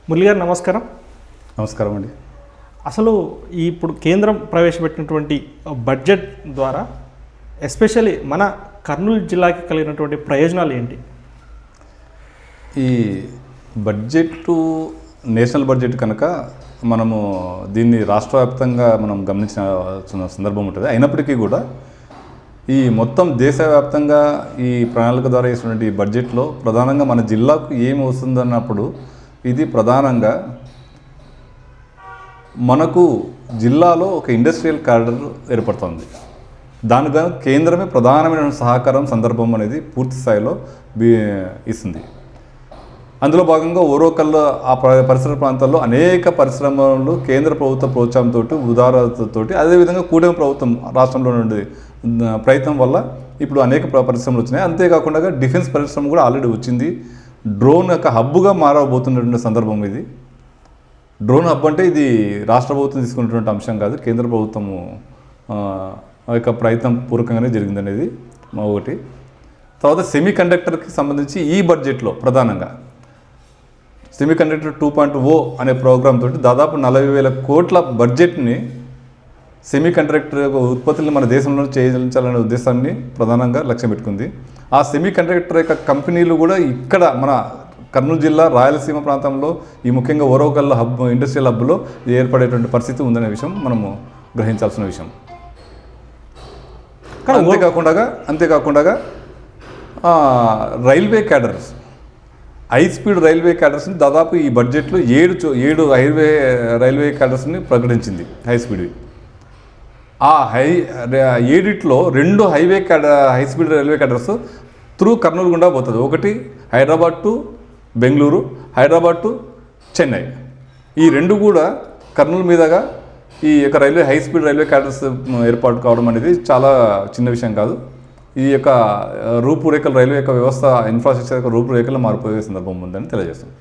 మురళి గారు నమస్కారం. నమస్కారం అండి. అసలు ఇప్పుడు కేంద్రం ప్రవేశపెట్టినటువంటి బడ్జెట్ ద్వారా ఎస్పెషల్లీ మన కర్నూలు జిల్లాకి కలిగినటువంటి ప్రయోజనాలు ఏంటి? ఈ బడ్జెట్ నేషనల్ బడ్జెట్ కనుక మనము దీన్ని రాష్ట్ర వ్యాప్తంగా మనం గమనించిన సందర్భం ఉంటుంది. అయినప్పటికీ కూడా ఈ మొత్తం దేశవ్యాప్తంగా ఈ ప్రణాళిక ద్వారా వేసినటువంటి బడ్జెట్లో ప్రధానంగా మన జిల్లాకు ఏమి వస్తుందన్నప్పుడు ఇది ప్రధానంగా మనకు జిల్లాలో ఒక ఇండస్ట్రియల్ కారిడార్ ఏర్పడుతుంది. దానిగా కేంద్రమే ప్రధానమైన సహకారం సందర్భం అనేది పూర్తి స్థాయిలో ఇస్తుంది. అందులో భాగంగా ఓరోకల్లో ఆ పరిసర ప్రాంతాల్లో అనేక పరిశ్రమలు కేంద్ర ప్రభుత్వ ప్రోత్సాహంతో ఉదారతతో అదేవిధంగా కూటమి ప్రభుత్వం రాష్ట్రంలో నుండి ప్రయత్నం వల్ల ఇప్పుడు అనేక పరిశ్రమలు వచ్చినాయి. అంతేకాకుండా డిఫెన్స్ పరిశ్రమ కూడా ఆల్రెడీ వచ్చింది. డ్రోన్ యొక్క హబ్గా మారబోతున్నటువంటి సందర్భం ఇది. డ్రోన్ హబ్ అంటే ఇది రాష్ట్ర ప్రభుత్వం తీసుకున్నటువంటి అంశం కాదు, కేంద్ర ప్రభుత్వము యొక్క ప్రయత్నం పూర్వకంగానే జరిగిందనేది ఒకటి. తర్వాత సెమీ కండక్టర్కి సంబంధించి ఈ బడ్జెట్లో ప్రధానంగా సెమీ కండక్టర్ 2.0 అనే ప్రోగ్రామ్ తోటి దాదాపు 40,000 కోట్ల బడ్జెట్ని సెమీ కండక్టర్ ఉత్పత్తులను మన దేశంలో చేయించాలనే ఉద్దేశాన్ని ప్రధానంగా లక్ష్యం పెట్టుకుంది. ఆ సెమీ కండక్టర్ యొక్క కంపెనీలు కూడా ఇక్కడ మన కర్నూలు జిల్లా రాయలసీమ ప్రాంతంలో ఈ ముఖ్యంగా ఓరోకల్ హబ్ ఇండస్ట్రియల్ హబ్లో ఏర్పడేటువంటి పరిస్థితి ఉందనే విషయం మనము గ్రహించాల్సిన విషయం. అంతేకాకుండా railway corridors, high speed railway క్యాడర్స్ని దాదాపు ఈ బడ్జెట్లో 7 రైల్వే క్యాడర్స్ని ప్రకటించింది హై స్పీడ్వి. ఆ 7లో 2 high speed railway cadres through Kurnool గుండా పోతుంది. ఒకటి హైదరాబాద్ టు బెంగళూరు, హైదరాబాద్ టు చెన్నై. ఈ 2 కూడా కర్నూలు మీదుగా ఈ యొక్క హై స్పీడ్ రైల్వే క్యాడర్స్ ఏర్పాటు కావడం అనేది చాలా చిన్న విషయం కాదు. ఈ యొక్క రూపురేఖలు రైల్వే యొక్క వ్యవస్థ ఇన్ఫ్రాస్ట్రక్చర్ యొక్క రూపురేఖలు మారిపోయే సందర్భం ఉందని తెలియజేస్తుంది.